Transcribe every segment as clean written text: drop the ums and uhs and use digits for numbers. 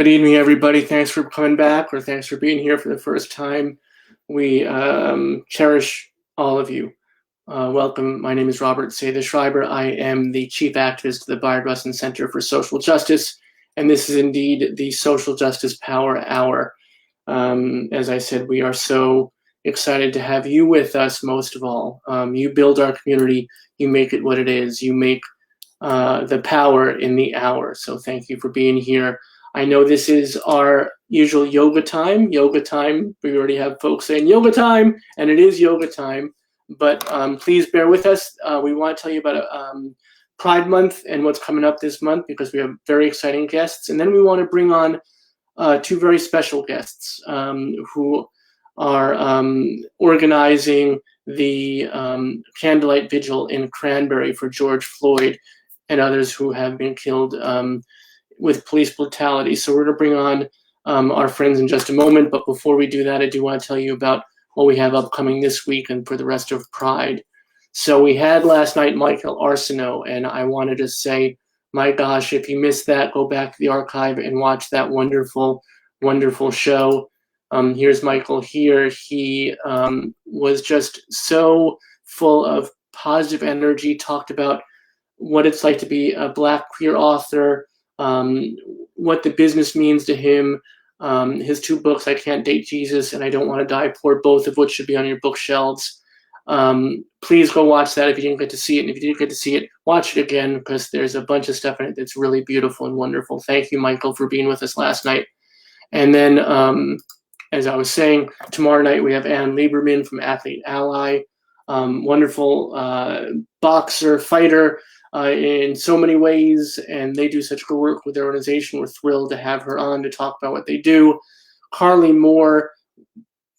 Good evening, everybody. Thanks for coming back, or thanks for being here for the first time. We cherish all of you. Welcome. My name is Robert Say Schreiber. I am the chief activist of the Bayard Rustin Center for Social Justice, and this is indeed the Social Justice Power Hour. As I said, we are so excited to have you with us most of all. You build our community. You make it what it is. You make the power in the hour. So thank you for being here. I know this is our usual yoga time. Yoga time. We already have folks saying yoga time, and it is yoga time. But please bear with us. We want to tell you about Pride Month and what's coming up this month because we have very exciting guests. And then we want to bring on two very special guests who are organizing the candlelight vigil in Cranberry for George Floyd and others who have been killed with police brutality. So we're going to bring on our friends in just a moment. But before we do that, I do want to tell you about what we have upcoming this week and for the rest of Pride. So we had last night Michael Arsenault, and I wanted to say, my gosh, if you missed that, go back to the archive and watch that wonderful, wonderful show. Here's Michael here. He was just so full of positive energy, talked about what it's like to be a Black queer author, what the business means to him, his two books, I Can't Date Jesus and I Don't Want to Die Poor, both of which should be on your bookshelves. Please go watch that if you didn't get to see it. And if you didn't get to see it, watch it again because there's a bunch of stuff in it that's really beautiful and wonderful. Thank you, Michael, for being with us last night. And then, as I was saying, tomorrow night we have Ann Lieberman from Athlete Ally, wonderful boxer, fighter, in so many ways, and they do such good work with their organization. We're thrilled to have her on to talk about what they do. Carly Moore,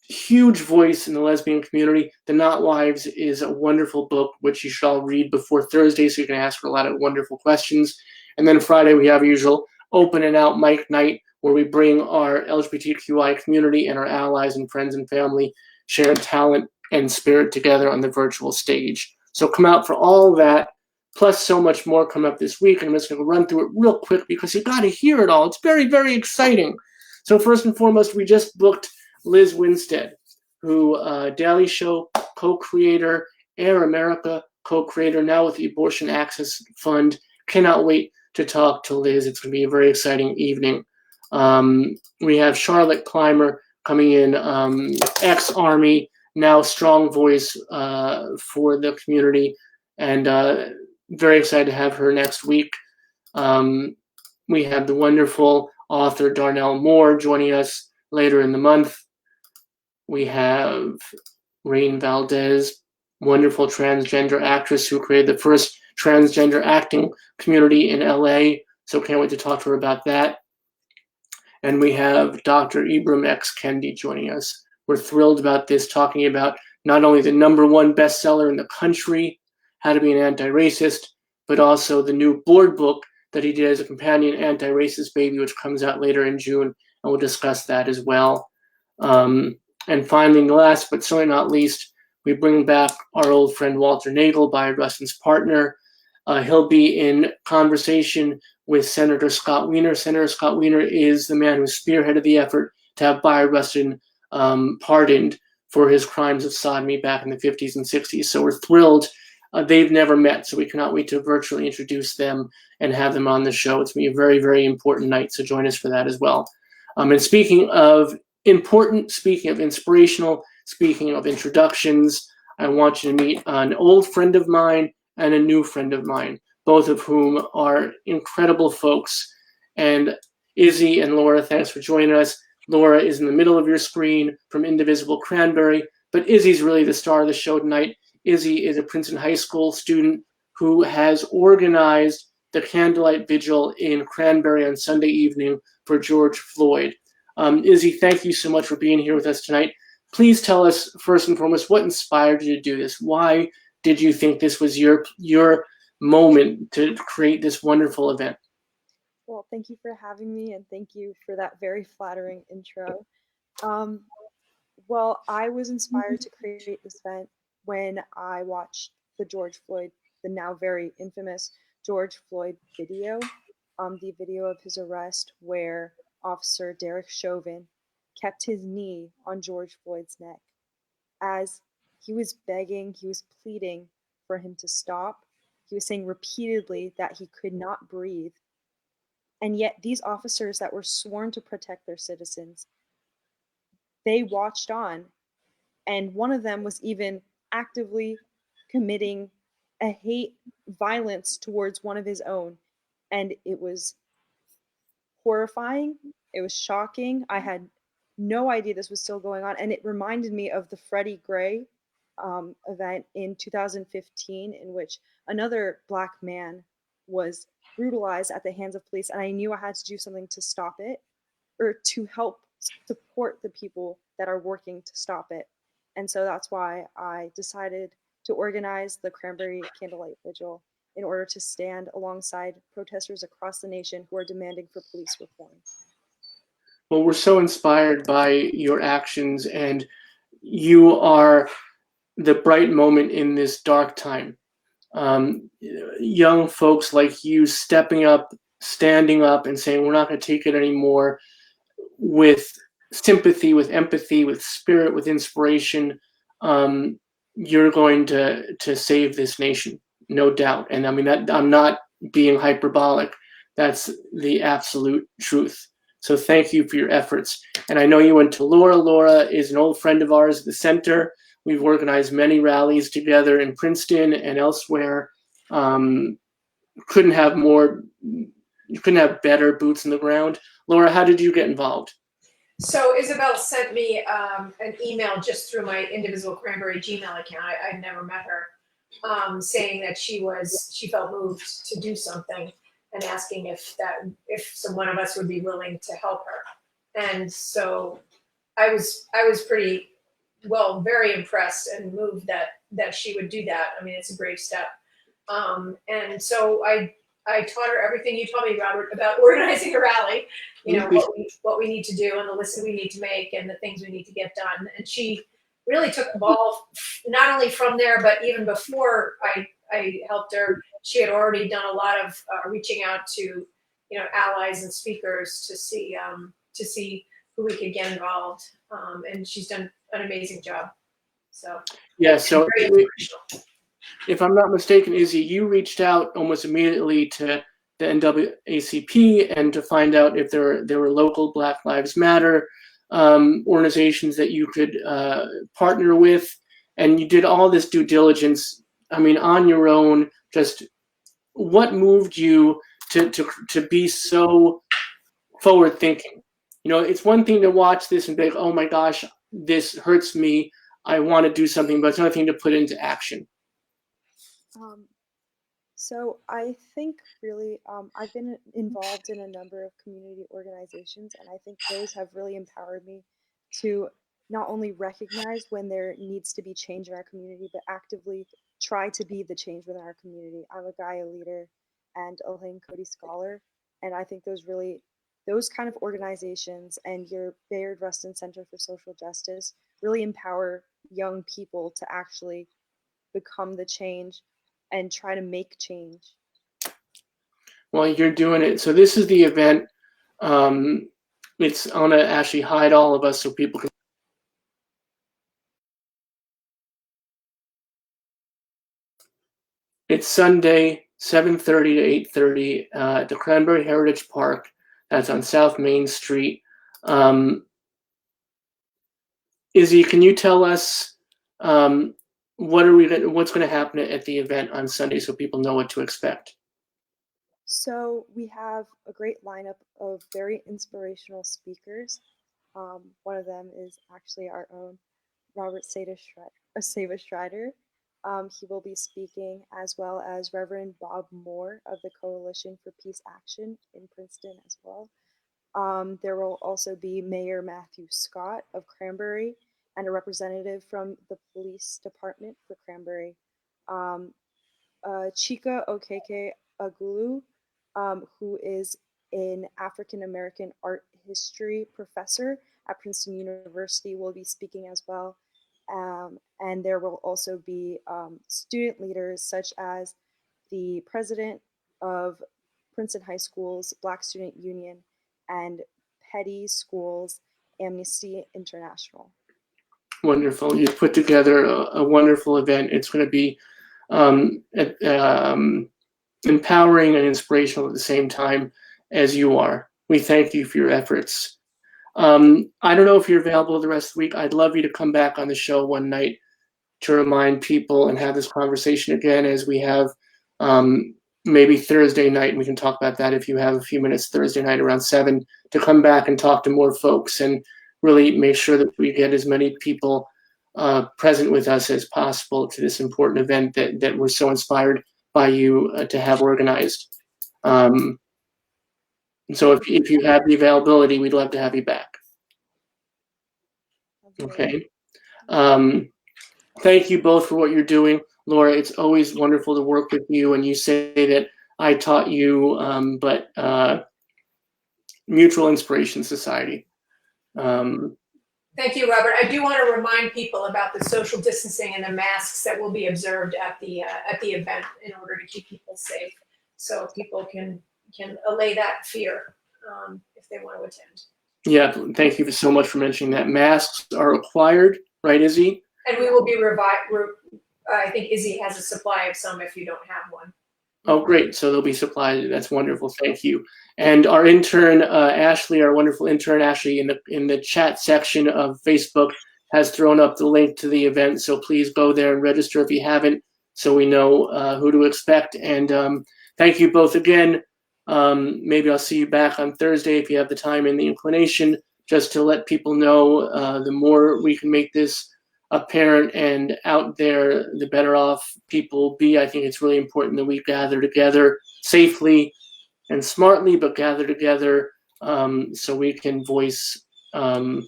huge voice in the lesbian community. The Not Wives is a wonderful book, which you should all read before Thursday, so you can ask her a lot of wonderful questions. And then Friday, we have our usual open and out mic night, where we bring our LGBTQI community and our allies and friends and family, sharing talent and spirit together on the virtual stage. So come out for all that. Plus so much more come up this week. And I'm just going to run through it real quick because you got to hear it all. It's very, very exciting. So first and foremost, we just booked Liz Winstead, who Daily Show co-creator, Air America co-creator, now with the Abortion Access Fund. Cannot wait to talk to Liz. It's going to be a very exciting evening. We have Charlotte Clymer coming in, ex-Army, now strong voice for the community. And very excited to have her next week. We have the wonderful author Darnell Moore joining us later in the month. We have Rain Valdez, wonderful transgender actress who created the first transgender acting community in LA. So can't wait to talk to her about that. And we have Dr. Ibram X. Kendi joining us. We're thrilled about this, talking about not only the #1 bestseller in the country, How to Be an Anti-Racist, but also the new board book that he did as a companion, Anti-Racist Baby, which comes out later in June, and we'll discuss that as well. And finally, last but certainly not least, we bring back our old friend Walter Nagel, Bayard Rustin's partner. He'll be in conversation with Senator Scott Wiener. Senator Scott Wiener is the man who spearheaded the effort to have Bayard Rustin pardoned for his crimes of sodomy back in the 50s and 60s. So we're thrilled. They've never met, so we cannot wait to virtually introduce them and have them on the show. It's going to be a very, very important night, so join us for that as well. And speaking of important, speaking of inspirational, speaking of introductions, I want you to meet an old friend of mine and a new friend of mine, both of whom are incredible folks. And Izzy and Laura, thanks for joining us. Laura is in the middle of your screen from Indivisible Cranberry, but Izzy's really the star of the show tonight. Izzy is a Princeton High School student who has organized the candlelight vigil in Cranberry on Sunday evening for George Floyd. Izzy, thank you so much for being here with us tonight. Please tell us, first and foremost, what inspired you to do this? Why did you think this was your moment to create this wonderful event? Well, thank you for having me, and thank you for that very flattering intro. Well, I was inspired to create this event when I watched the George Floyd, the now very infamous George Floyd video, the video of his arrest where Officer Derek Chauvin kept his knee on George Floyd's neck as he was begging, he was pleading for him to stop. He was saying repeatedly that he could not breathe. And yet, these officers that were sworn to protect their citizens, they watched on. And one of them was even actively committing a hate violence towards one of his own. And it was horrifying. It was shocking. I had no idea this was still going on. And it reminded me of the Freddie Gray event in 2015, in which another Black man was brutalized at the hands of police. And I knew I had to do something to stop it, or to help support the people that are working to stop it. And so that's why I decided to organize the Cranberry Candlelight Vigil in order to stand alongside protesters across the nation who are demanding for police reform. Well, we're so inspired by your actions, and you are the bright moment in this dark time. Young folks like you stepping up, standing up, and saying, we're not going to take it anymore, with sympathy, with empathy, with spirit, with inspiration. You're going to save this nation, no doubt. And I mean, that, I'm not being hyperbolic. That's the absolute truth. So thank you for your efforts. And I know you went to Laura. Laura is an old friend of ours at the center. We've organized many rallies together in Princeton and elsewhere. Couldn't have more, you couldn't have better boots in the ground. Laura, how did you get involved? So Isabel sent me an email just through my individual Cranberry Gmail account. I'd never met her, saying that she felt moved to do something and asking if one of us would be willing to help her. And so I was pretty, well, very impressed and moved that she would do that. I mean, it's a brave step. And so I taught her everything you taught me, Robert, about organizing a rally, you know, what we need to do and the list we need to make and the things we need to get done. And she really took the ball, not only from there, but even before I helped her. She had already done a lot of reaching out to, you know, allies and speakers to see who we could get involved. And she's done an amazing job. So yeah, so if I'm not mistaken, Izzy, you reached out almost immediately to the NAACP and to find out if there were local Black Lives Matter organizations that you could partner with, and you did all this due diligence. I mean, on your own. Just what moved you to be so forward thinking? You know, it's one thing to watch this and be like, oh my gosh, this hurts me. I want to do something, but it's another thing to put into action. So I think really I've been involved in a number of community organizations, and I think those have really empowered me to not only recognize when there needs to be change in our community, but actively try to be the change within our community. I'm a Gaia leader and a Lane Cody scholar, and I think those kind of organizations and your Bayard Rustin Center for Social Justice really empower young people to actually become the change and try to make change. Well, you're doing it. So this is the event. It's I'm gonna actually hide all of us so people can. It's Sunday, 7:30 to 8:30 at the Cranberry Heritage Park. That's on South Main Street. Izzy, can you tell us what's going to happen at the event on Sunday so people know what to expect? So we have a great lineup of very inspirational speakers. One of them is actually our own Robert Seva Strider. He will be speaking, as well as Reverend Bob Moore of the Coalition for Peace Action in Princeton as well. There will also be Mayor Matthew Scott of Cranberry and a representative from the police department for Cranberry. Chika Okeke Agulu, who is an African American art history professor at Princeton University, will be speaking as well. And there will also be student leaders such as the president of Princeton High School's Black Student Union and Petty Schools Amnesty International. Wonderful. You put together a wonderful event. It's going to be empowering and inspirational at the same time as you are. We thank you for your efforts. I don't know if you're available the rest of the week. I'd love you to come back on the show one night to remind people and have this conversation again, as we have maybe Thursday night, and we can talk about that if you have a few minutes Thursday night around 7, to come back and talk to more folks and really make sure that we get as many people present with us as possible to this important event that we're so inspired by you to have organized. So if you have the availability, we'd love to have you back. Okay. Thank you both for what you're doing. Laura, it's always wonderful to work with you, and you say that I taught you, but Mutual Inspiration Society. Thank you, Robert. I do want to remind people about the social distancing and the masks that will be observed at the event in order to keep people safe, so people can allay that fear if they want to attend. Yeah, thank you so much for mentioning that. Masks are required, right, Izzy? And we will be I think Izzy has a supply of some if you don't have one. Oh, great. So they'll be supplied. That's wonderful. Thank you. And our intern, Ashley, our wonderful intern, Ashley, in the chat section of Facebook has thrown up the link to the event. So please go there and register if you haven't, so we know who to expect. And thank you both again. Maybe I'll see you back on Thursday if you have the time and the inclination, just to let people know the more we can make this apparent and out there, the better off people will be. I think it's really important that we gather together safely and smartly, but gather together so we can voice not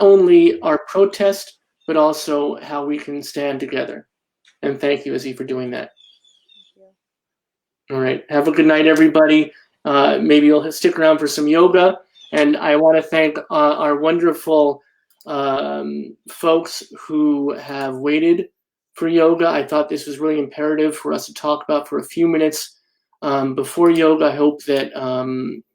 only our protest, but also how we can stand together. And thank you, Izzy, for doing that. All right. Have a good night, everybody. Maybe you'll stick around for some yoga. And I want to thank our wonderful folks who have waited for yoga. I thought this was really imperative for us to talk about for a few minutes before yoga. I hope that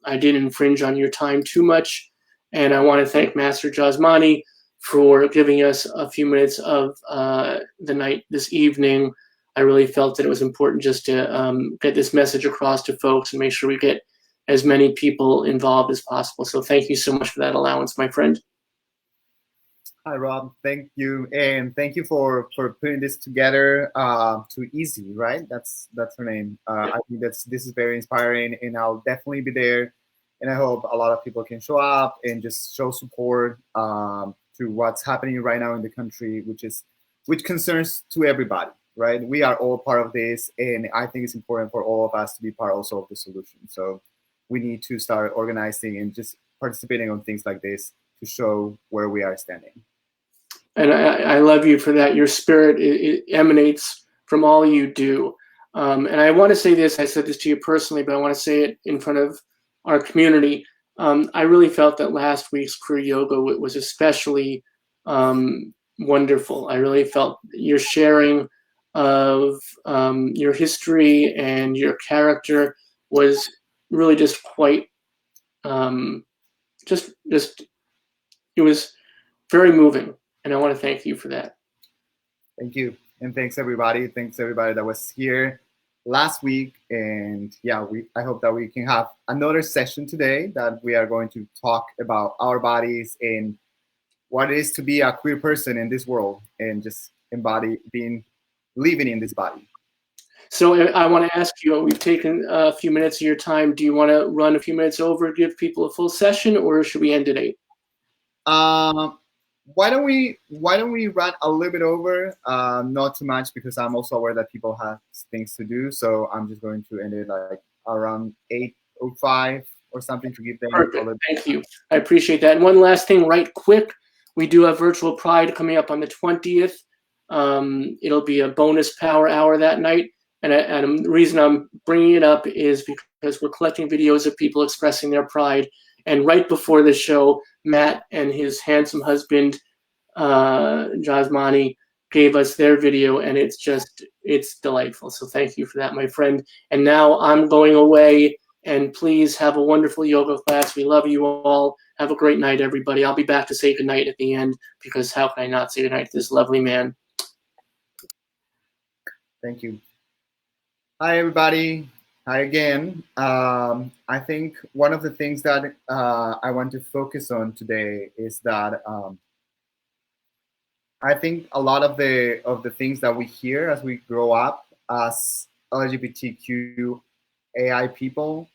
I didn't infringe on your time too much. And I want to thank Master Jhasmany for giving us a few minutes of the night this evening. I really felt that it was important just to get this message across to folks and make sure we get as many people involved as possible. So thank you so much for that allowance, my friend. Hi, Rob. Thank you, and thank you for putting this together. To Izzy, right? That's her name. I think this is very inspiring, and I'll definitely be there. And I hope a lot of people can show up and just show support to what's happening right now in the country, which concerns to everybody, right? We are all part of this, and I think it's important for all of us to be part also of the solution. So we need to start organizing and just participating on things like this to show where we are standing. And I love you for that. Your spirit it emanates from all you do. And I want to say this, I said this to you personally, but I want to say it in front of our community. I really felt that last week's Queer Yoga was especially wonderful. I really felt your sharing of your history and your character was really just quite, just it was very moving. And I want to thank you for that. Thank you. And thanks everybody. Thanks everybody that was here last week. And yeah, I hope that we can have another session today that we are going to talk about our bodies and what it is to be a queer person in this world and just living in this body. So I want to ask you, we've taken a few minutes of your time. Do you want to run a few minutes over, give people a full session, or should we end at 8? Why don't we run a little bit over, not too much, because I'm also aware that people have things to do. So I'm just going to end it like around 8:05 or something to give them. Perfect. Thank you. I appreciate that. And one last thing, right quick, we do have Virtual Pride coming up on the 20th. It'll be a bonus power hour that night. And the reason I'm bringing it up is because we're collecting videos of people expressing their pride. And right before the show, Matt and his handsome husband, Jhasmany, gave us their video, and it's delightful. So thank you for that, my friend. And now I'm going away And please have a wonderful yoga class. We love you all. Have a great night, everybody. I'll be back to say goodnight at the end, because how can I not say goodnight to this lovely man? Thank you. Hi, everybody. Hi again. I think one of the things that I want to focus on today is that I think a lot of the things that we hear as we grow up as LGBTQ AI people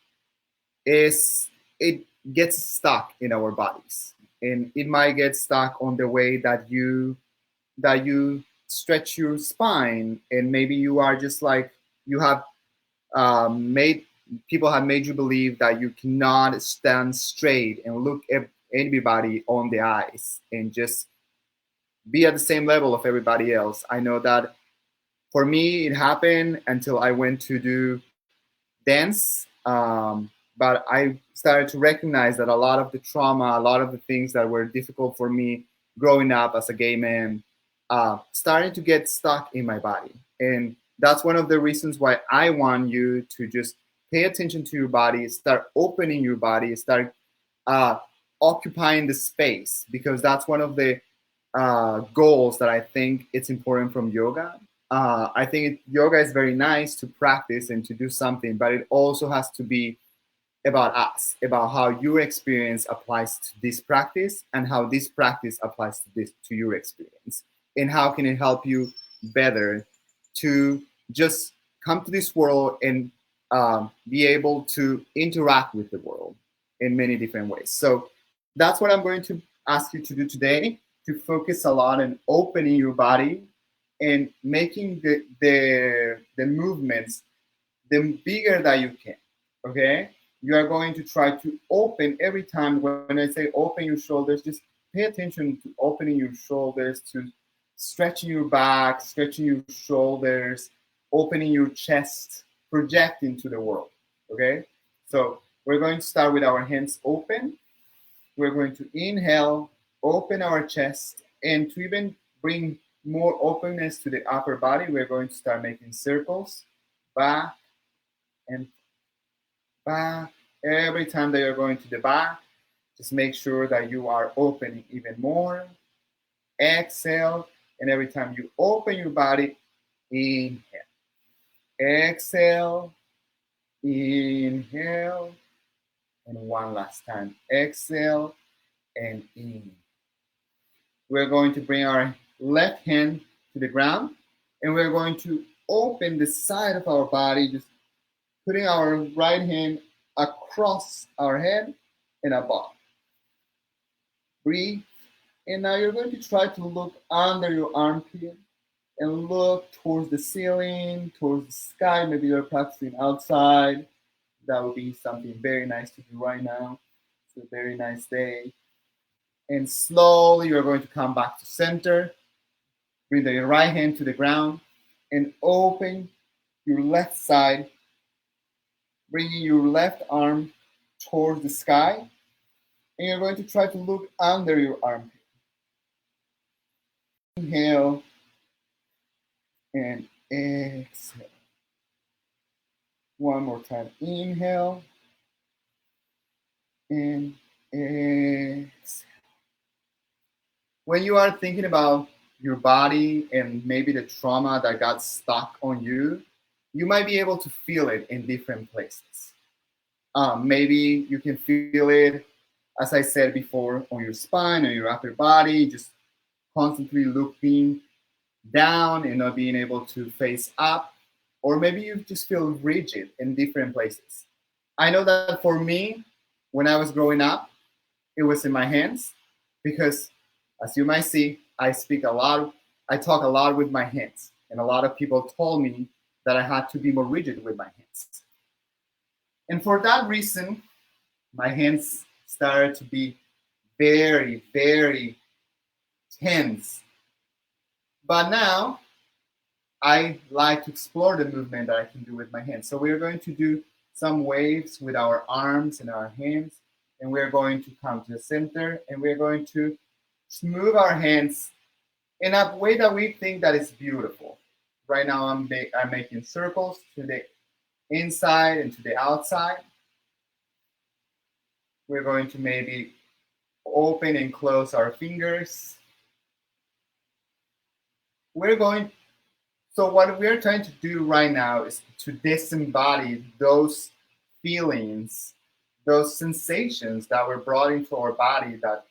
is it gets stuck in our bodies, and it might get stuck on the way that you stretch your spine, and maybe you are just like you have made people have made you believe that you cannot stand straight and look at anybody on the eyes and just be at the same level of everybody else. I know that for me, it happened until I went to do dance. But I started to recognize that a lot of the trauma, a lot of the things that were difficult for me growing up as a gay man, started to get stuck in my body. And that's one of the reasons why I want you to just pay attention to your body, start opening your body, start uh, occupying the space, because that's one of the goals that I think it's important from yoga. I think yoga is very nice to practice and to do something, but it also has to be about us, about how your experience applies to this practice and how this practice applies to your experience, and how can it help you better to just come to this world and be able to interact with the world in many different ways. So that's what I'm going to ask you to do today, to focus a lot on opening your body and making the movements the bigger that you can. Okay, you are going to try to open every time. When I say open your shoulders, just pay attention to opening your shoulders, to stretching your back, stretching your shoulders, opening your chest, projecting to the world. Okay, so we're going to start with our hands open. We're going to inhale, open our chest, and to even bring more openness to the upper body, we're going to start making circles back and back. Every time that you're going to the back, just make sure that you are opening even more. Exhale, and every time you open your body, inhale. Exhale, inhale, and one last time. Exhale and in. We're going to bring our left hand to the ground, and we're going to open the side of our body, just putting our right hand across our head and above. Breathe. And now you're going to try to look under your armpit and look towards the ceiling, towards the sky. Maybe you're practicing outside. That would be something very nice to do right now. It's a very nice day. And slowly you're going to come back to center. Bring your right hand to the ground and open your left side, bringing your left arm towards the sky. And you're going to try to look under your armpit. Inhale and exhale. One more time. Inhale and exhale. When you are thinking about your body and maybe the trauma that got stuck on you, you might be able to feel it in different places. Maybe you can feel it, as I said before, on your spine, on your upper body, just constantly looking down and not being able to face up. Or maybe you just feel rigid in different places. I know that for me, when I was growing up, it was in my hands, because as you might see, I talk a lot with my hands. And a lot of people told me that I had to be more rigid with my hands. And for that reason, my hands started to be very, very tense. But now I like to explore the movement that I can do with my hands. So we're going to do some waves with our arms and our hands, and we're going to come to the center, and we're going to move our hands in a way that we think that is beautiful. Right now I'm making circles to the inside and to the outside. We're going to maybe open and close our fingers. So what we're trying to do right now is to disembody those feelings, those sensations that were brought into our body that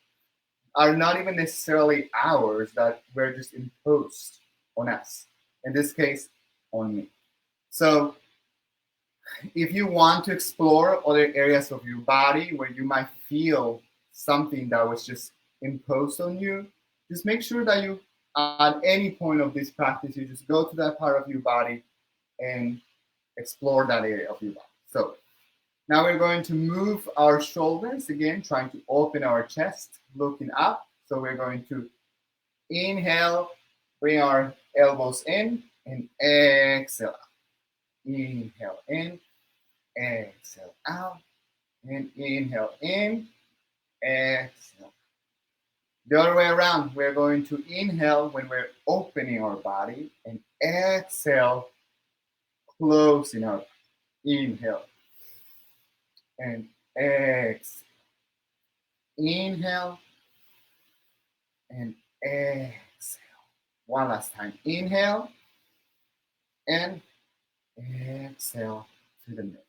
are not even necessarily ours, that were just imposed on us. In this case, on me. So if you want to explore other areas of your body where you might feel something that was just imposed on you, just make sure that you, at any point of this practice, you just go to that part of your body and explore that area of your body. So now we're going to move our shoulders again, trying to open our chest, looking up. So we're going to inhale, bring our elbows in, and exhale out. Inhale in, exhale out, and inhale in, exhale. The other way around, we're going to inhale when we're opening our body, and exhale, closing our body. Inhale and exhale. Inhale and exhale. One last time. Inhale and exhale to the middle.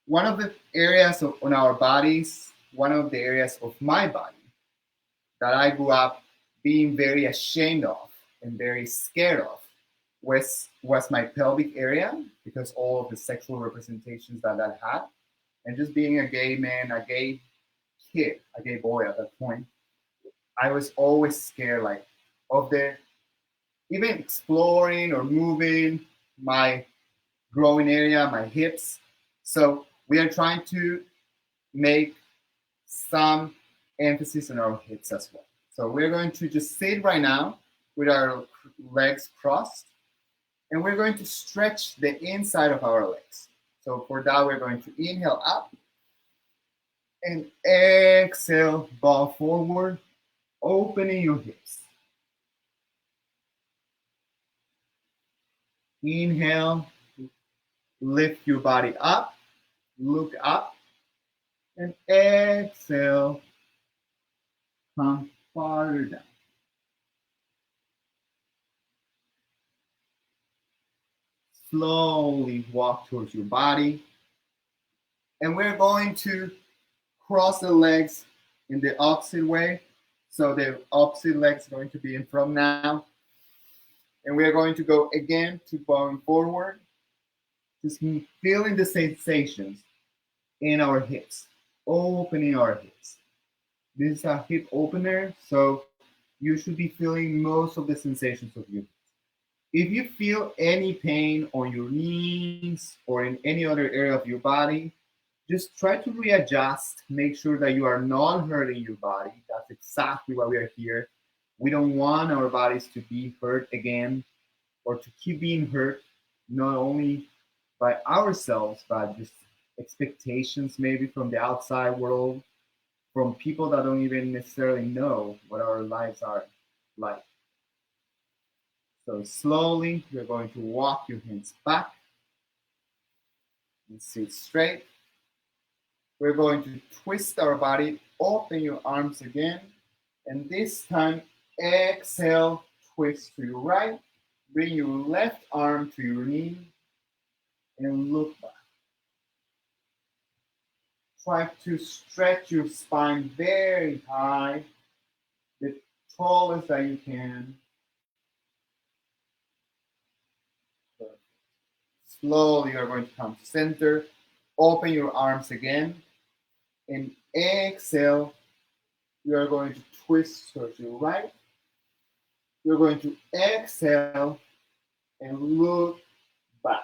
One of the areas on our bodies, one of the areas of my body that I grew up being very ashamed of and very scared of was my pelvic area, because all of the sexual representations that had, and just being a gay man, a gay kid, a gay boy at that point, I was always scared, like, of the even exploring or moving my growing area, my hips. So we are trying to make some emphasis on our hips as well. So we're going to just sit right now with our legs crossed, and we're going to stretch the inside of our legs. So for that, we're going to inhale up and exhale, bow forward, opening your hips. Inhale, lift your body up, look up, and exhale, come farther down. Slowly walk towards your body. And we're going to cross the legs in the opposite way. So the opposite leg is going to be in front now. And we're going to go again to bowing forward. Just feeling the sensations in our hips, opening our hips. This is a hip opener, so you should be feeling most of the sensations of your hips. If you feel any pain on your knees or in any other area of your body, just try to readjust. Make sure that you are not hurting your body. That's exactly why we are here. We don't want our bodies to be hurt again or to keep being hurt, not only by ourselves, but just expectations maybe from the outside world, from people that don't even necessarily know what our lives are like. So slowly, you're going to walk your hands back and sit straight. We're going to twist our body, open your arms again, and this time exhale, twist to your right, bring your left arm to your knee, and look back. Try to stretch your spine very high, the tallest that you can. Slowly, you're going to come to center. Open your arms again. And exhale. You are going to twist towards your right. You're going to exhale and look back.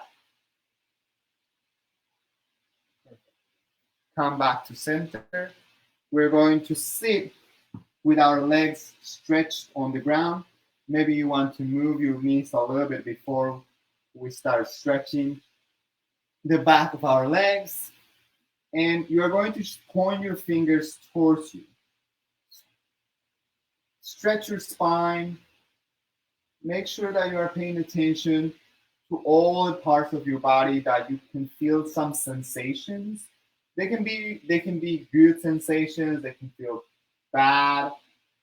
Come back to center. We're going to sit with our legs stretched on the ground. Maybe you want to move your knees a little bit before we start stretching the back of our legs. And you are going to point your fingers towards you. Stretch your spine. Make sure that you are paying attention to all the parts of your body that you can feel some sensations. they can be good sensations. They can feel bad.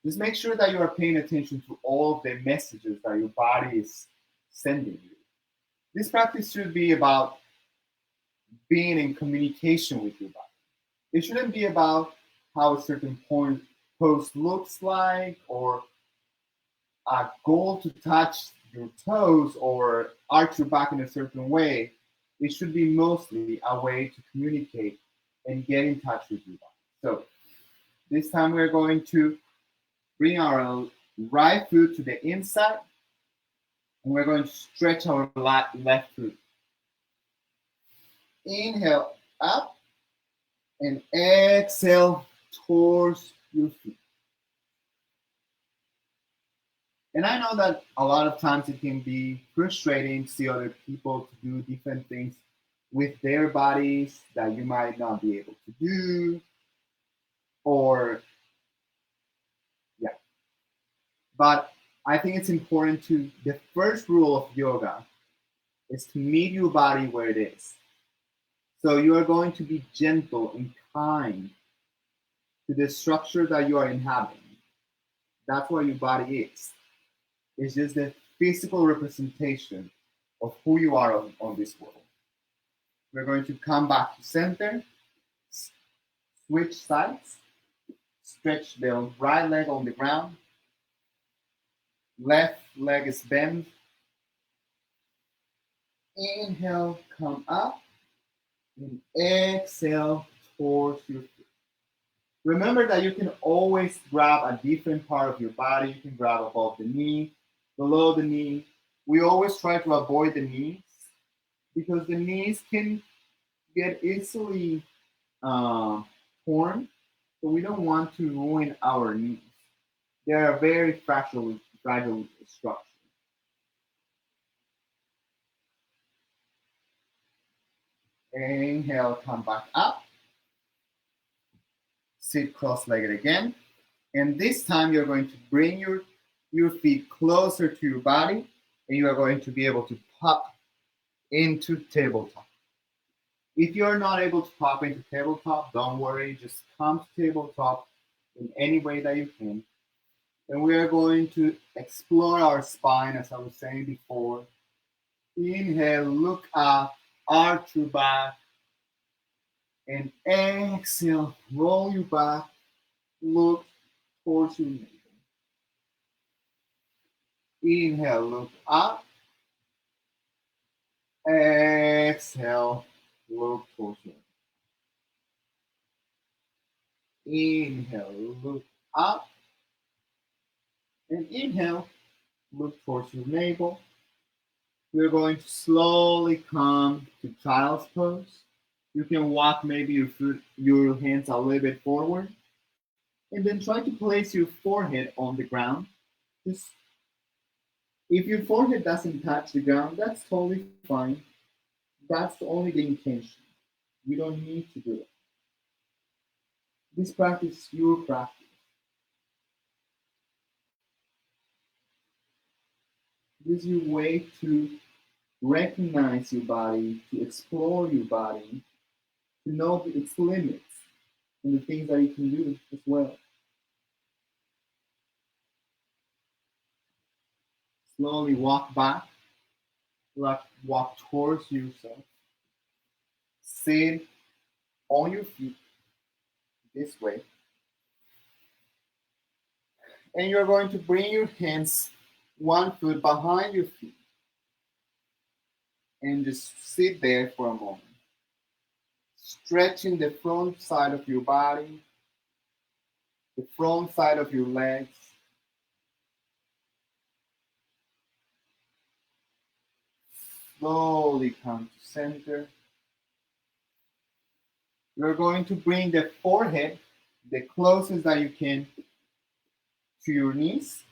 Just make sure that you are paying attention to all of the messages that your body is sending you. This practice should be about being in communication with your body. It shouldn't be about how a certain point pose looks like, or a goal to touch your toes or arch your back in a certain way. It should be mostly a way to communicate and get in touch with your body. So this time we're going to bring our right foot to the inside, and we're going to stretch our left foot. Inhale up and exhale towards your feet. And I know that a lot of times it can be frustrating to see other people to do different things with their bodies that you might not be able to do, or yeah. But I think it's important to, the first rule of yoga is to meet your body where it is. So you are going to be gentle and kind to the structure that you are inhabiting. That's what your body is. It's just the physical representation of who you are on this world. We're going to come back to center, switch sides, stretch the right leg on the ground, left leg is bent. Inhale, come up, and exhale towards your feet. Remember that you can always grab a different part of your body. You can grab above the knee, below the knee. We always try to avoid the knees because the knees can get easily torn. So we don't want to ruin our knees. They are a very fragile structure. Inhale, come back up. Sit cross-legged again. And this time you're going to bring your feet closer to your body, and you are going to be able to pop into tabletop. If you're not able to pop into tabletop, don't worry. Just come to tabletop in any way that you can. And we are going to explore our spine, as I was saying before. Inhale, look up, arch your back, and exhale, roll your back, look towards your navel. Inhale, look up, exhale, look towards your navel. Inhale, look up, and inhale, look towards your navel. We're going to slowly come to child's pose. You can walk maybe your hands a little bit forward, and then try to place your forehead on the ground. Just, if your forehead doesn't touch the ground, that's totally fine. That's only the intention. You don't need to do it. This practice is your practice. This is your way to recognize your body, to explore your body, to know its limits and the things that you can do as well. Slowly walk back, walk towards yourself. Sit on your feet this way. And you're going to bring your hands one foot behind your feet and just sit there for a moment. Stretching the front side of your body, the front side of your legs. Slowly come to center. You're going to bring the forehead the closest that you can to your knees.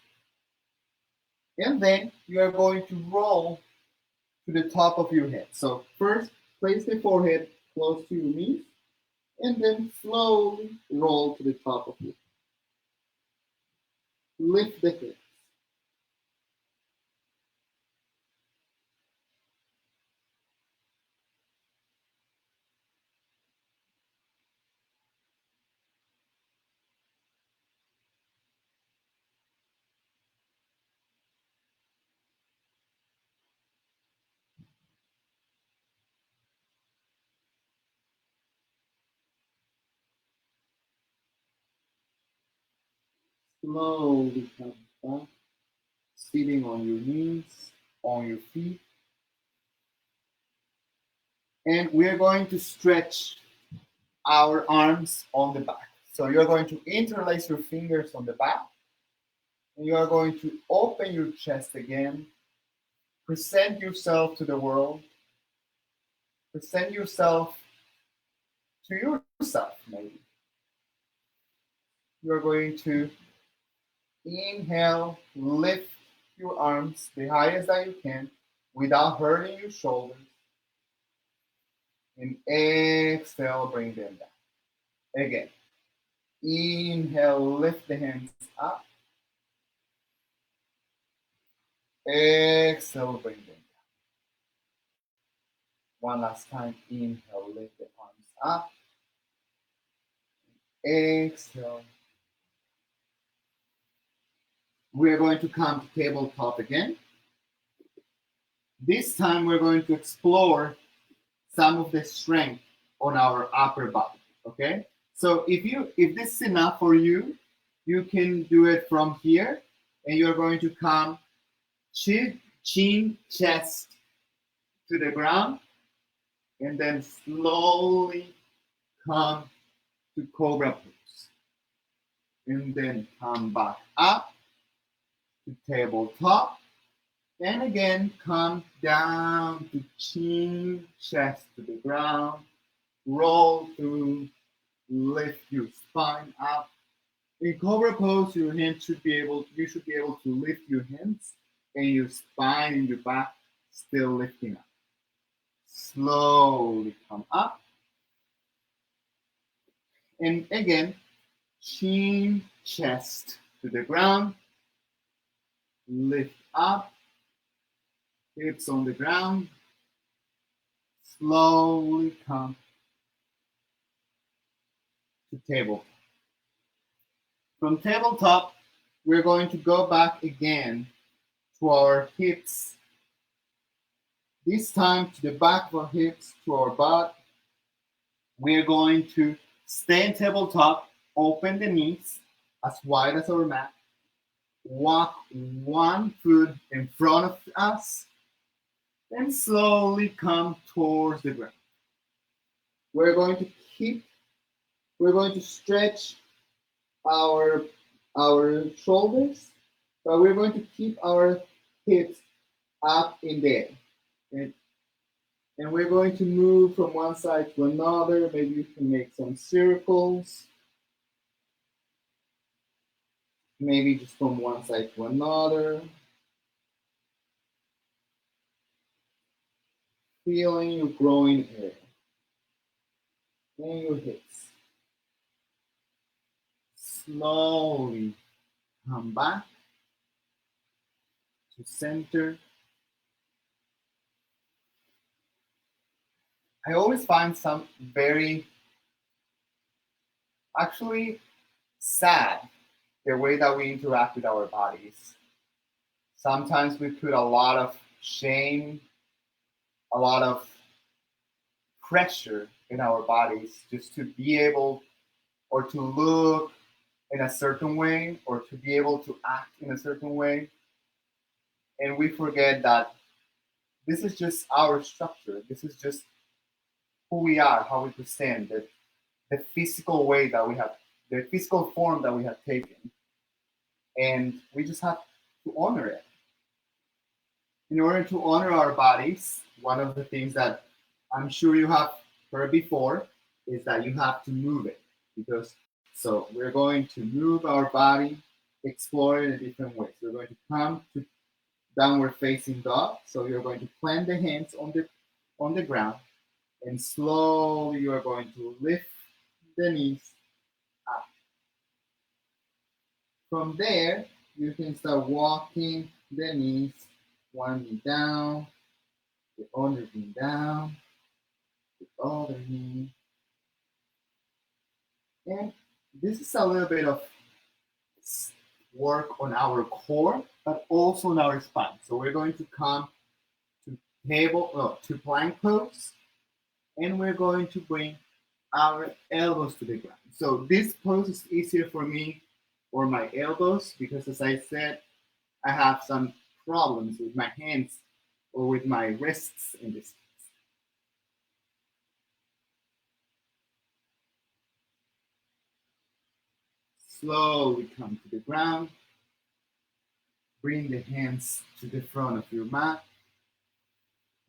And then you are going to roll to the top of your head. So first, place the forehead close to your knees, and then slowly roll to the top of your head. Lift the hips. Slowly come back, sitting on your knees, on your feet. And we're going to stretch our arms on the back. So you're going to interlace your fingers on the back. And you are going to open your chest again. Present yourself to the world. Present yourself to yourself, maybe. You're going to inhale, lift your arms the highest that you can without hurting your shoulders. And exhale, bring them down. Again. Inhale, lift the hands up. Exhale, bring them down. One last time. Inhale, lift the arms up. Exhale. We're going to come to tabletop again. This time we're going to explore some of the strength on our upper body, okay? So if this is enough for you, you can do it from here, and you're going to come chin, chest to the ground, and then slowly come to cobra pose. And then come back up to tabletop. And again, come down to chin, chest to the ground. Roll through, lift your spine up. In cobra pose, you should be able to lift your hands and your spine and your back still lifting up. Slowly come up. And again, chin, chest to the ground. Lift up. Hips on the ground. Slowly come to tabletop. From tabletop, we're going to go back again to our hips. This time to the back of our hips, to our butt. We're going to stay in tabletop, open the knees as wide as our mat. Walk one foot in front of us. And slowly come towards the ground. We're going to stretch our shoulders, but we're going to keep our hips up in the air. And we're going to move from one side to another. Maybe you can make some circles. Maybe just from one side to another. Feeling your growing area and your hips. Slowly come back to center. I always find some very actually sad the way that we interact with our bodies. Sometimes we put a lot of shame, a lot of pressure in our bodies just to be able or to look in a certain way or to be able to act in a certain way. And we forget that this is just our structure. This is just who we are, how we present, the physical way that we have, the physical form that we have taken. And we just have to honor it. In order to honor our bodies, one of the things that I'm sure you have heard before is that you have to move it. So we're going to move our body, explore it in different ways. We're going to come to downward facing dog. So you're going to plant the hands on the ground, and slowly you are going to lift the knees up. From there, you can start walking the knees, one knee down, the other knee down, the other knee. And this is a little bit of work on our core, but also on our spine. So we're going to come to plank pose, and we're going to bring our elbows to the ground. So this pose is easier for me or my elbows, because as I said, I have some problems with my hands or with my wrists in this case. Slowly come to the ground. Bring the hands to the front of your mat.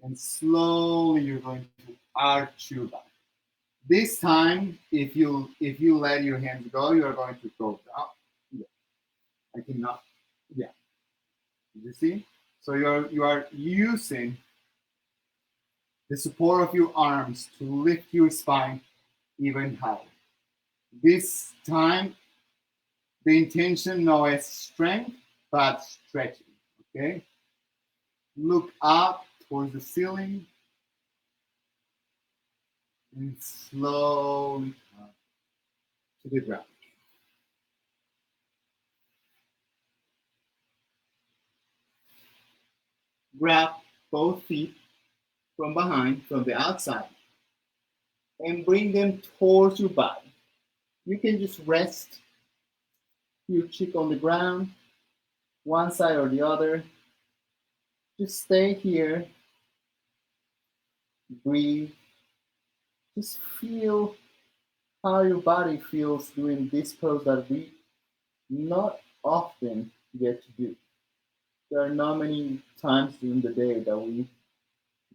And slowly you're going to arch your back. This time, if you let your hands go, you are going to go down. Yeah. I cannot. Yeah. You see? So you are using the support of your arms to lift your spine even higher. This time, the intention now is strength, but stretching. Okay? Look up towards the ceiling and slowly come to the ground. Grab both feet from behind, from the outside, and bring them towards your body. You can just rest your cheek on the ground, one side or the other. Just stay here, breathe, just feel how your body feels doing this pose that we not often get to do. There are not many times during the day that we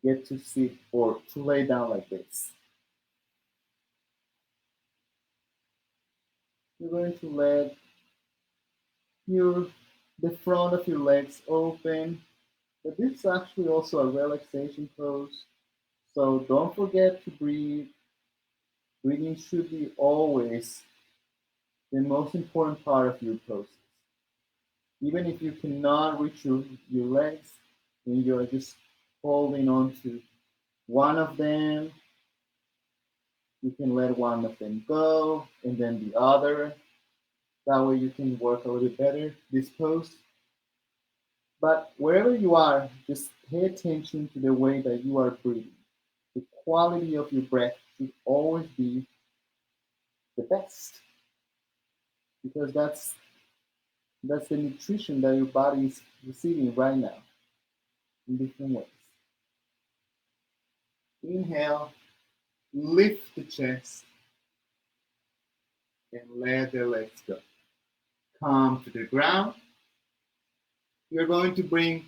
get to sit or to lay down like this. You're going to let your the front of your legs open, but this is actually also a relaxation pose. So don't forget to breathe. Breathing should be always the most important part of your poses. Even if you cannot reach your legs and you're just holding on to one of them, you can let one of them go and then the other. That way you can work a little bit better this pose. But wherever you are, just pay attention to the way that you are breathing. The quality of your breath should always be the best because that's the nutrition that your body is receiving right now in different ways. Inhale, lift the chest, and let the legs go. Come to the ground. You're going to bring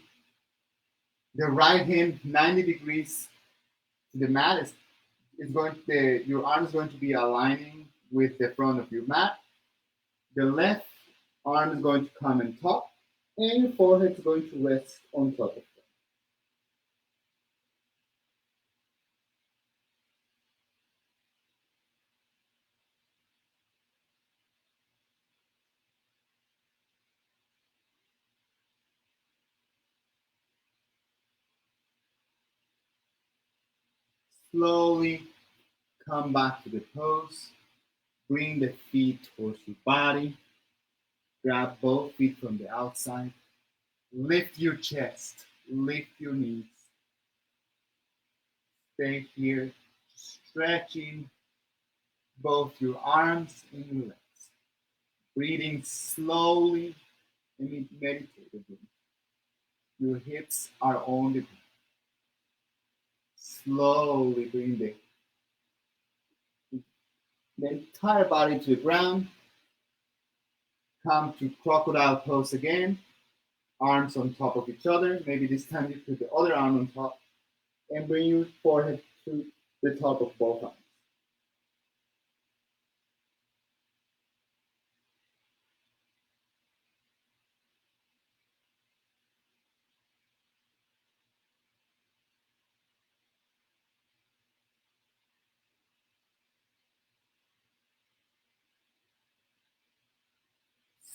the right hand 90 degrees to the mat. Your arm is going to be aligning with the front of your mat. The left arm is going to come on top, and your forehead is going to rest on top of it. Slowly come back to the pose. Bring the feet towards your body. Grab both feet from the outside. Lift your chest. Lift your knees. Stay here, stretching both your arms and your legs. Breathing slowly and meditatively. Your hips are on the ground. Slowly bring the entire body to the ground. Come to crocodile pose again. Arms on top of each other. Maybe this time you put the other arm on top and bring your forehead to the top of both arms.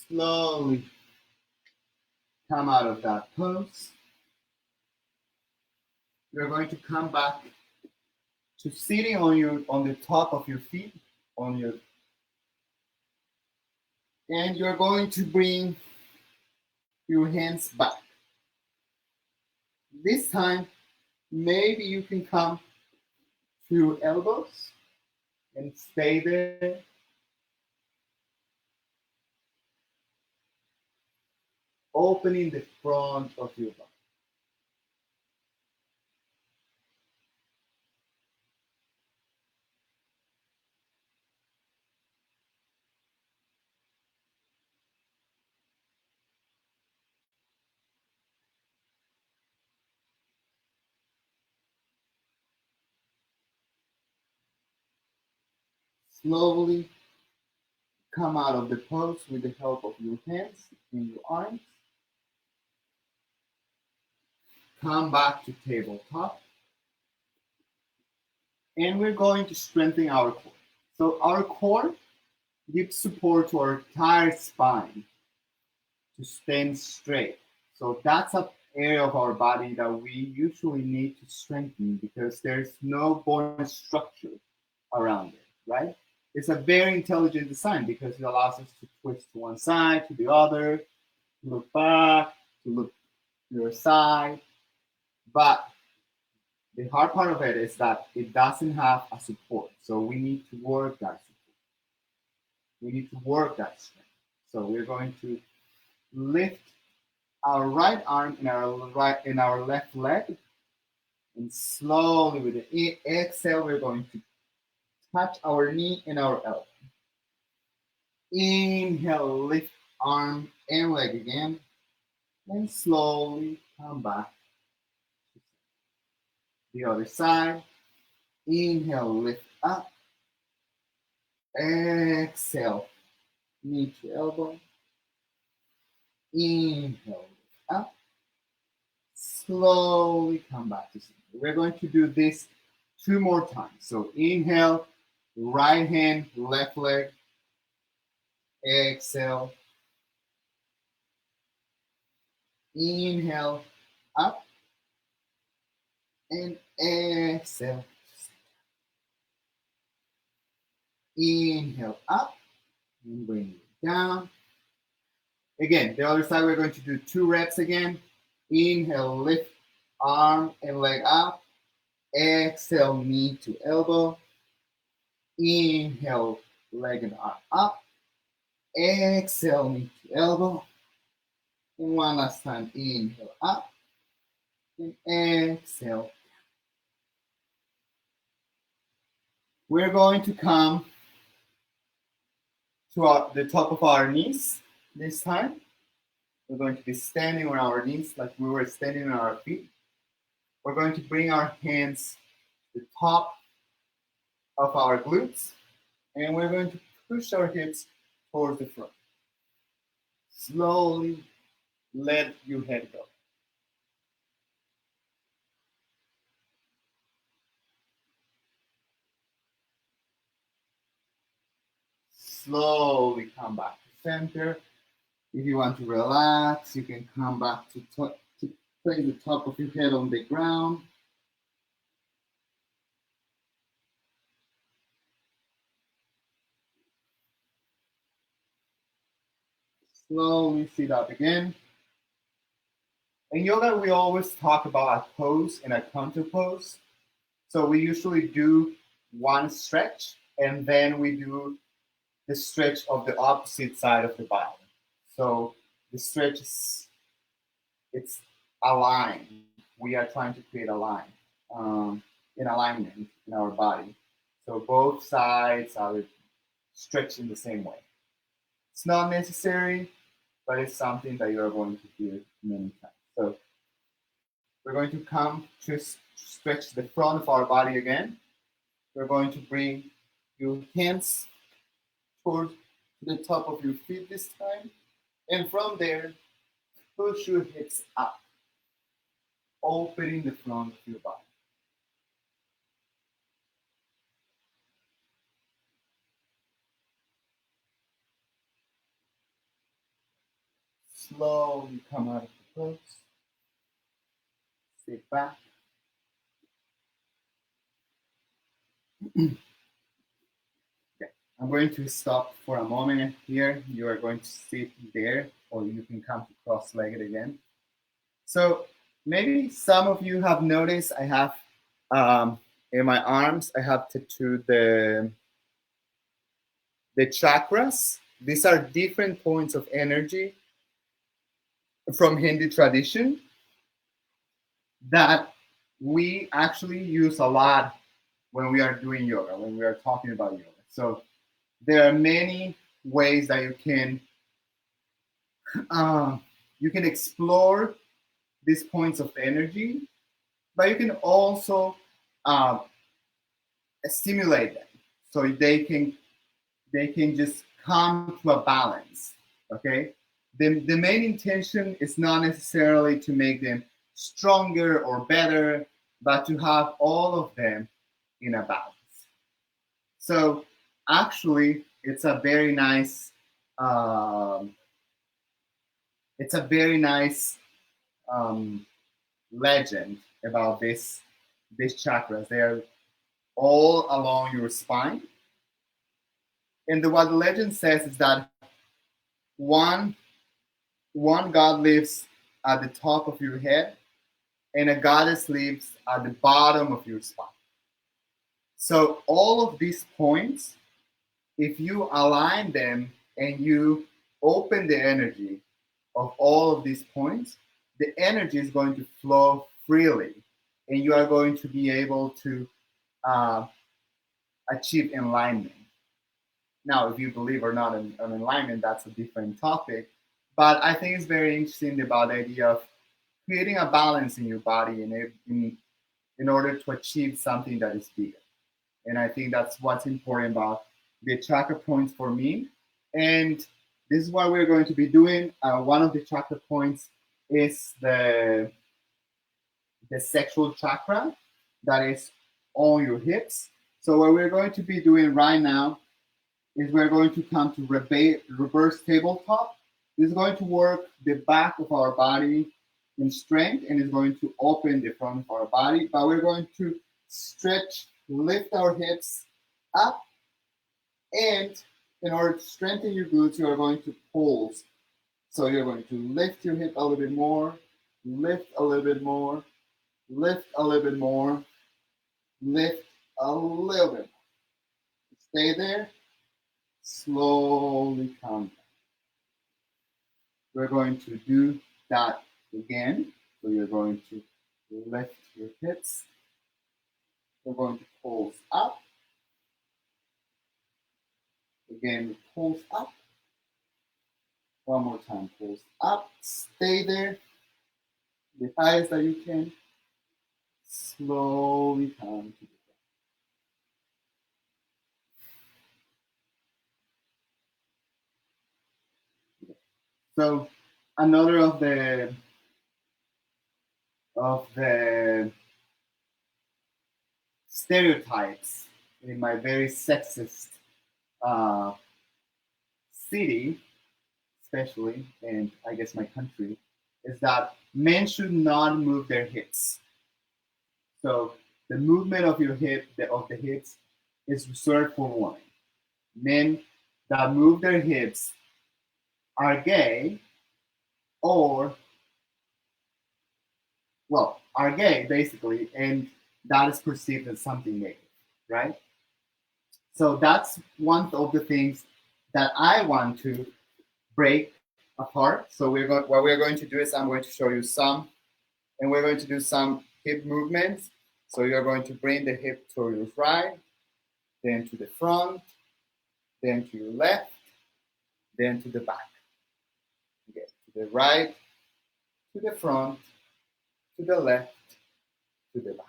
Slowly come out of that pose. You're going to come back to sitting on the top of your feet, and you're going to bring your hands back. This time, maybe you can come to your elbows and stay there. opening the front of your body. Slowly come out of the pose with the help of your hands and your arms. Come back to tabletop. And we're going to strengthen our core. So our core gives support to our entire spine to stand straight. So that's an area of our body that we usually need to strengthen because there's no bone structure around it, right? It's a very intelligent design because it allows us to twist to one side, to the other, to look back, to look to your side. But the hard part of it is that it doesn't have a support. So we need to work that support. We need to work that strength. So we're going to lift our right arm in our left leg, and slowly with the exhale, we're going to touch our knee and our elbow. Inhale, lift arm and leg again, and slowly come back. The other side. Inhale, lift up. Exhale, knee to elbow. Inhale, lift up. Slowly come back to center. We're going to do this 2 more times. So inhale, right hand, left leg. Exhale. Inhale, up. And exhale. Inhale, up. And bring it down. Again, the other side, we're going to do 2 reps again. Inhale, lift arm and leg up. Exhale, knee to elbow. Inhale, leg and arm up. Exhale, knee to elbow. And one last time, inhale up. And exhale. We're going to come to the top of our knees this time. We're going to be standing on our knees like we were standing on our feet. We're going to bring our hands to the top of our glutes, and we're going to push our hips towards the front. Slowly let your head go. Slowly come back to center. If you want to relax, you can come back to place the top of your head on the ground. Slowly sit up again. In yoga, we always talk about a pose and a counter pose. So we usually do one stretch, and then we do the stretch of the opposite side of the body. So the stretch is, it's a line. We are trying to create a line in alignment in our body. So both sides are stretched in the same way. It's not necessary, but it's something that you're going to do many times. So we're going to come to stretch the front of our body again. We're going to bring your hands towards the top of your feet this time. And from there, push your hips up, opening the front of your body. Slowly come out of the pose. Sit back. Okay. I'm going to stop for a moment here. You are going to sit there, or you can come to cross-legged again. So maybe some of you have noticed I have in my arms, I have tattooed the chakras. These are different points of energy from Hindu tradition that we actually use a lot when we are doing yoga, when we are talking about yoga. So there are many ways that you can explore these points of energy, but you can also uh, stimulate them so they can just come to a balance. Okay, the main intention is not necessarily to make them stronger or better, but to have all of them in a balance. So actually, um, it's a very nice um, legend about these chakras. They are all along your spine, and what the legend says is that one one god lives at the top of your head, and a goddess lives at the bottom of your spine. So all of these points, if you align them and you open the energy of all of these points, the energy is going to flow freely, and you are going to be able to uh, achieve alignment. Now, if you believe or not in alignment, that's a different topic. But I think it's very interesting about the idea of creating a balance in your body in order to achieve something that is bigger. And I think that's what's important about the chakra points for me. And this is what we're going to be doing. One of the chakra points is the sexual chakra that is on your hips. So what we're going to be doing right now is we're going to come to reverse tabletop. This is going to work the back of our body in strength, and is going to open the front of our body. But we're going to stretch, lift our hips up, and in order to strengthen your glutes, you are going to pulse. So you're going to lift your hip a little bit more, lift a little bit more, lift a little bit more, lift a little bit more. Stay there. Slowly come down. We're going to do that again. So you're going to lift your hips. We're going to pulse up. Again, pulse up. One more time, pulse up. Stay there. The highest that you can. Slowly come to the ground. So another of the stereotypes in my very sexist uh, city, especially, and I guess my country, is that men should not move their hips. So the movement of of the hips, is reserved for women. Men that move their hips are gay, or are gay basically, and that is perceived as something negative, right? So that's one of the things that I want to break apart. So what we're going to do is I'm going to show you some, and we're going to do some hip movements. So you're going to bring the hip to your right, then to the front, then to your left, then to the back. Okay, to the right, to the front, to the left, to the back.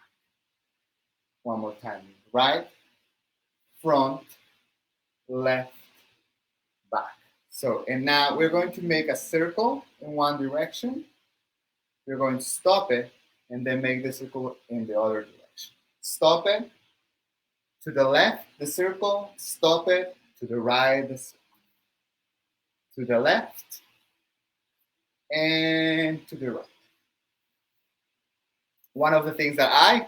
One more time. Right, front, left, back. So, and now we're going to make a circle in one direction. We're going to stop it and then make the circle in the other direction. Stop it. To the left, the circle. Stop it. To the right, the circle. To the left and to the right. One of the things that I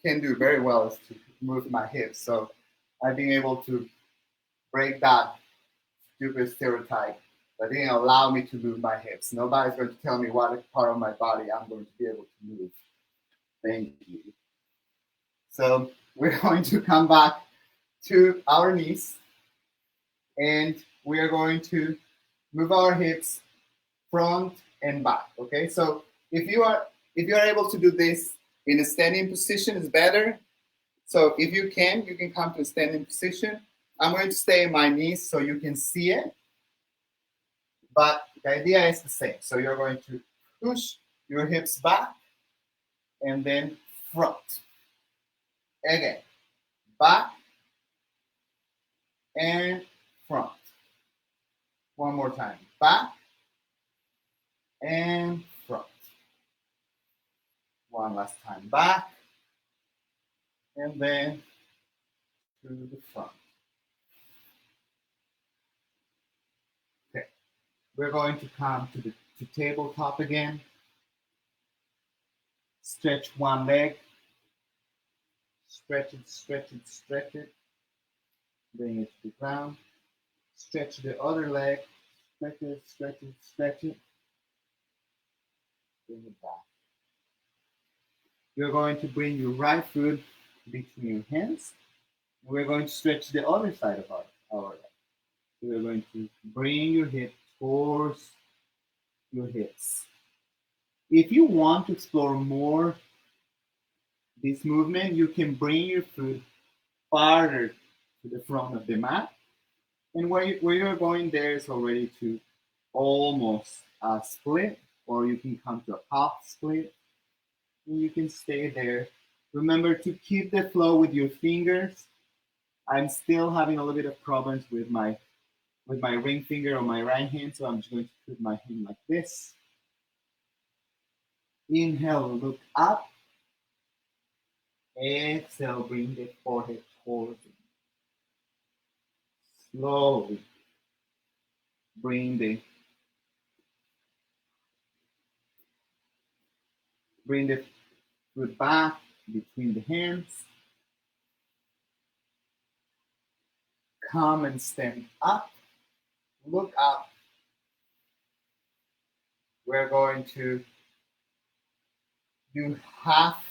can do very well is to move my hips. So I've been able to break that stupid stereotype that didn't allow me to move my hips. Nobody's going to tell me what part of my body I'm going to be able to move. Thank you. So we're going to come back to our knees, and we are going to move our hips front and back. Okay, so if you are able to do this in a standing position, it's better. So if you can come to a standing position. I'm going to stay on my knees so you can see it, but the idea is the same. So you're going to push your hips back and then front. Again, back and front. One more time, back and front. One last time, back and then to the front. Okay, we're going to come to tabletop again. Stretch one leg. Stretch it, stretch it, stretch it. Bring it to the ground. Stretch the other leg. Stretch it, stretch it, stretch it. Bring it back. You're going to bring your right foot between your hands. And we're going to stretch the other side of our leg. So we're going to bring your hip towards your hips. If you want to explore more this movement, you can bring your foot farther to the front of the mat. And where you're going there is already to almost a split, or you can come to a half split. And you can stay there. Remember to keep the flow with your fingers. I'm still having a little bit of problems with my ring finger on my right hand, so I'm just going to put my hand like this. Inhale, look up. Exhale, bring the forehead towards you. Slowly bring the foot back between the hands. Come and stand up. Look up. We're going to do half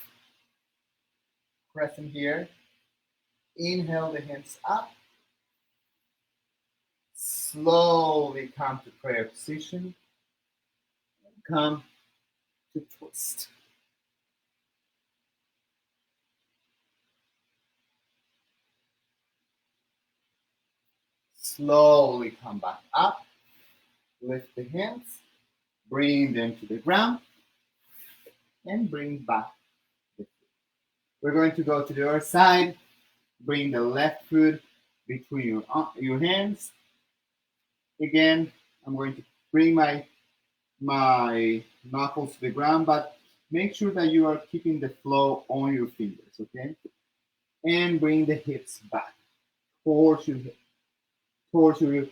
crescent here. Inhale the hands up. Slowly come to prayer position. Come to twist. Slowly come back up. Lift the hands. Bring them to the ground. And bring back the foot. We're going to go to the other side. Bring the left foot between your hands. Again, I'm going to bring my knuckles to the ground, but make sure that you are keeping the flow on your fingers, okay? And bring the hips back towards your hip, towards your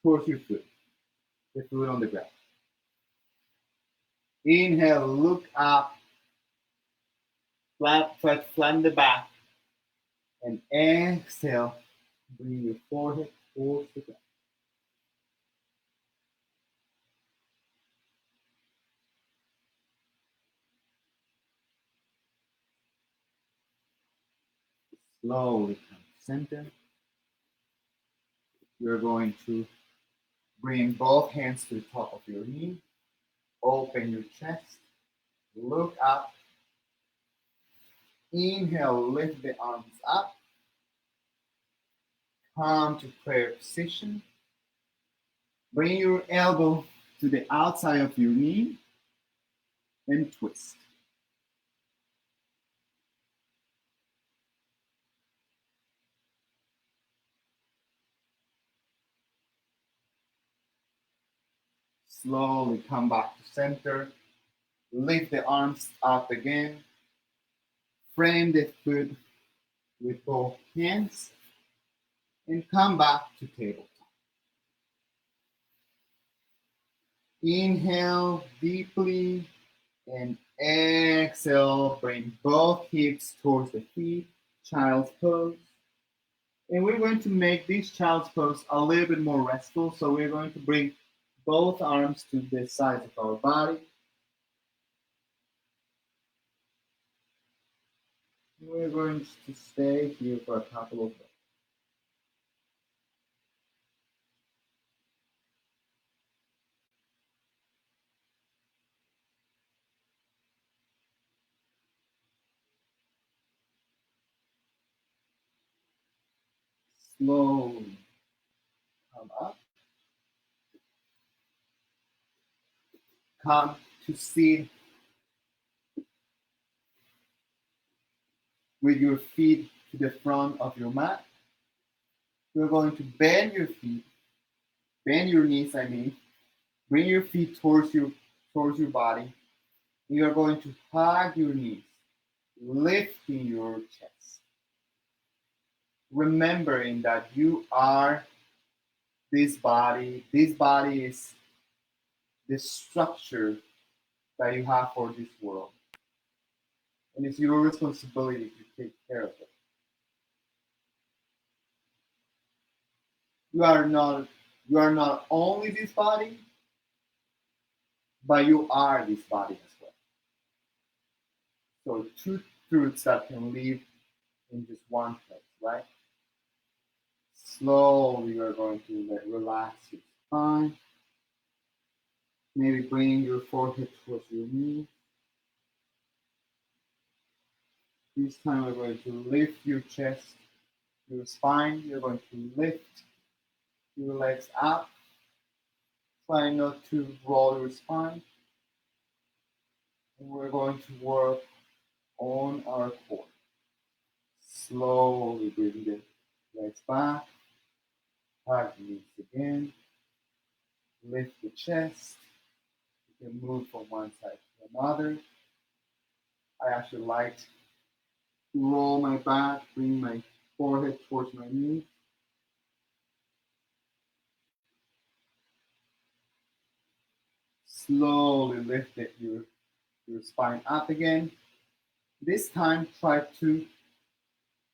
foot, the foot on the ground. Inhale, look up, flatten the back, and exhale, bring your forehead towards the ground. Slowly come to center. You're going to bring both hands to the top of your knee. Open your chest. Look up. Inhale, lift the arms up. Come to prayer position. Bring your elbow to the outside of your knee and twist. Slowly come back to center. Lift the arms up again. Frame the foot with both hands and come back to tabletop. Inhale deeply and exhale. Bring both hips towards the feet. Child's pose. And we're going to make this child's pose a little bit more restful. So we're going to bring both arms to the sides of our body. We're going to stay here for a couple of breaths. Slowly come up. Come to sit with your feet to the front of your mat. You're going to bend your feet, bend your knees, I mean. Bring your feet towards your body. You're going to hug your knees, lifting your chest. Remembering that you are this body. This body is the structure that you have for this world. And it's your responsibility to take care of it. You are not only this body, but you are this body as well. So two truths that can live in just one place, right? Slowly you are going to relax your spine. Maybe bring your forehead towards your knee. This time we're going to lift your chest, your spine. You're going to lift your legs up. Try not to roll your spine. And we're going to work on our core. Slowly bring the legs back. Hug the knees again. Lift the chest. You can move from one side to another. I actually like to roll my back, bring my forehead towards my knee. Slowly lift your spine up again. This time, try to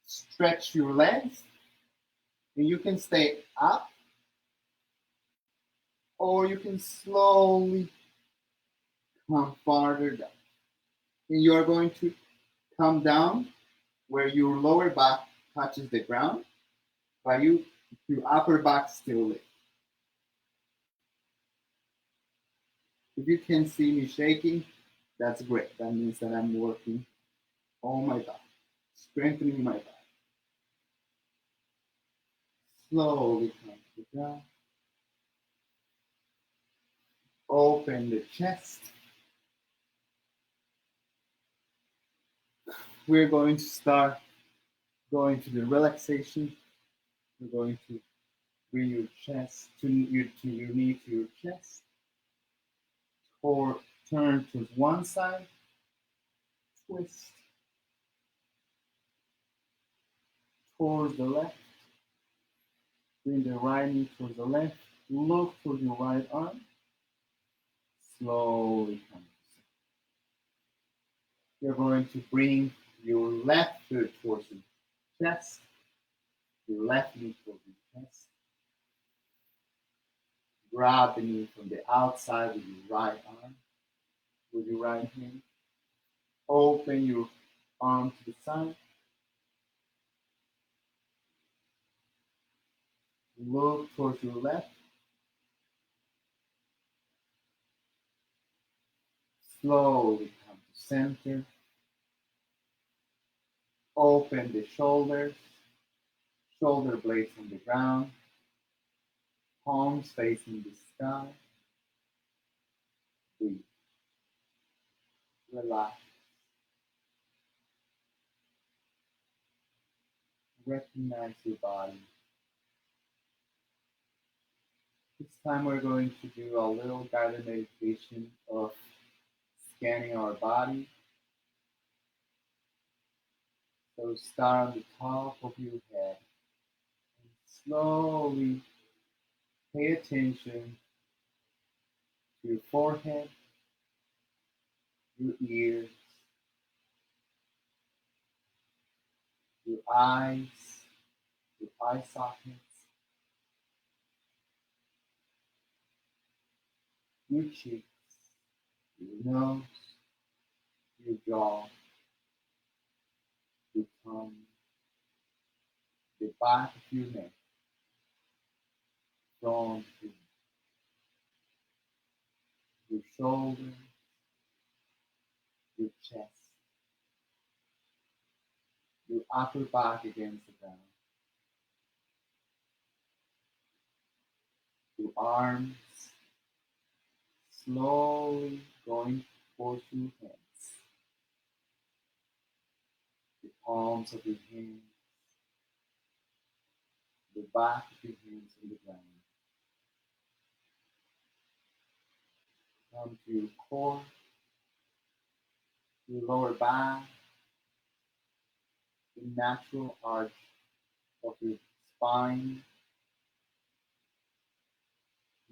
stretch your legs. And you can stay up, or you can slowly come farther down. And you are going to come down where your lower back touches the ground, but your upper back still lifts. If you can see me shaking, that's great. That means that I'm working on my back, strengthening my back. Slowly come to the ground. Open the chest. We're going to start going to the relaxation. We're going to bring your chest to your knee to your chest. Or turn to one side. Twist towards the left. Bring the right knee towards the left. Look towards your right arm. Slowly come. You're going to bring your left foot towards your chest. Your left knee towards your chest. Grab the knee from the outside with your right arm, with your right hand. Open your arm to the side. Look towards your left. Slowly come to center. Open the shoulders. Shoulder blades on the ground. Palms facing the sky. Breathe. Relax. Recognize your body. This time we're going to do a little guided meditation of scanning our body. So start on the top of your head and slowly pay attention to your forehead, your ears, your eyes, your eye sockets, your cheeks, your nose, your jaw, your tongue, the back of your neck, front, your shoulders, your chest, your upper back against the ground, your arms, slowly going towards your hands, the palms of your hands, the back of your hands on the ground. Come to your core, your lower back, the natural arch of your spine,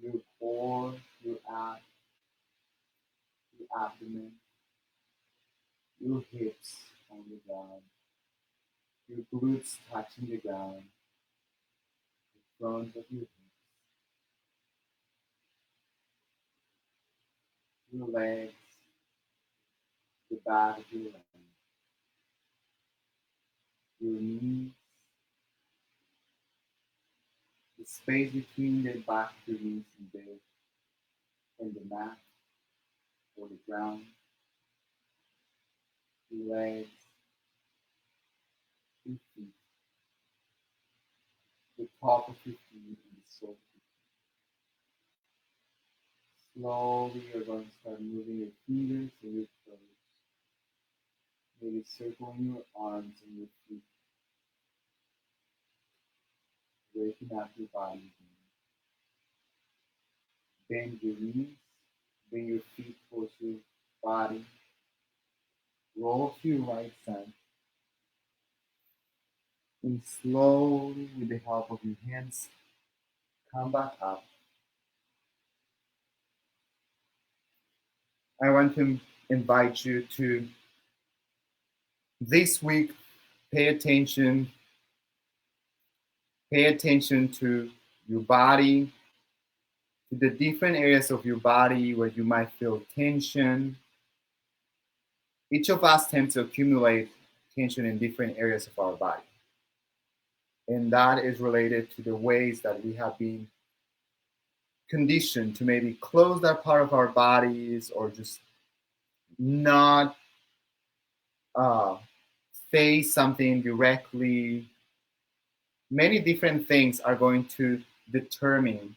your core, your abs, your abdomen, your hips on the ground, your glutes touching the ground, the front of your hips, your legs, the back of your legs, your knees, the space between the back of your knees and the mat or the ground, your legs, your feet, the top of your feet and the sole of your feet. Slowly, you're going to start moving your fingers and your toes, maybe circling your arms and your feet, waking up your body. Bend your knees, bring your feet towards your body, roll to your right side, and slowly, with the help of your hands, come back up. I want to invite you to this week pay attention to your body, to the different areas of your body where you might feel tension. Each of us tends to accumulate tension in different areas of our body. And that is related to the ways that we have been conditioned to maybe close that part of our bodies or just not face something directly. Many different things are going to determine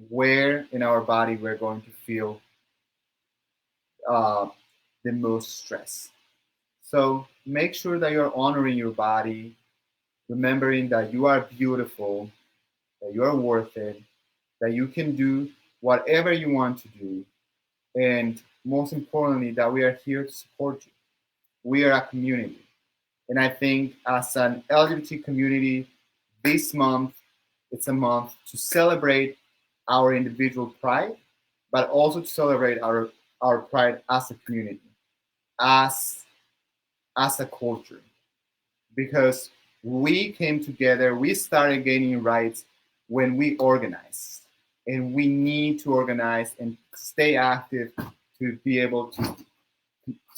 where in our body we're going to feel the most stress. So make sure that you're honoring your body, remembering that you are beautiful, that you are worth it, that you can do whatever you want to do, and most importantly, that we are here to support you. We are a community. And I think as an LGBT community, this month, it's a month to celebrate our individual pride, but also to celebrate our pride as a community, as a culture. Because we came together, we started gaining rights when we organized. And we need to organize and stay active to be able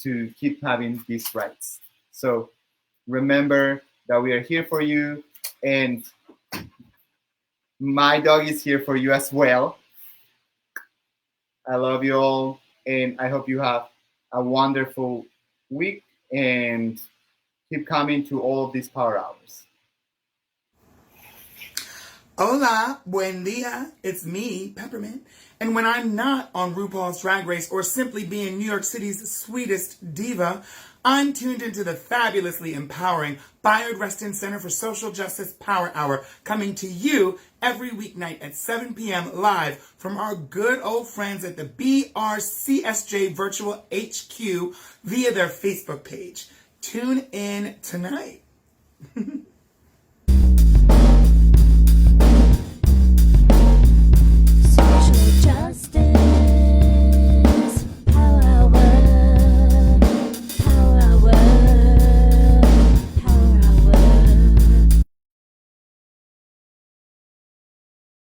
to keep having these rights. So remember that we are here for you, and my dog is here for you as well. I love you all, and I hope you have a wonderful week and keep coming to all of these power hours. Hola, buen dia. It's me, Peppermint. And when I'm not on RuPaul's Drag Race or simply being New York City's sweetest diva, I'm tuned into the fabulously empowering Bayard Rustin Center for Social Justice Power Hour, coming to you every weeknight at 7 p.m. live from our good old friends at the BRCSJ Virtual HQ via their Facebook page. Tune in tonight.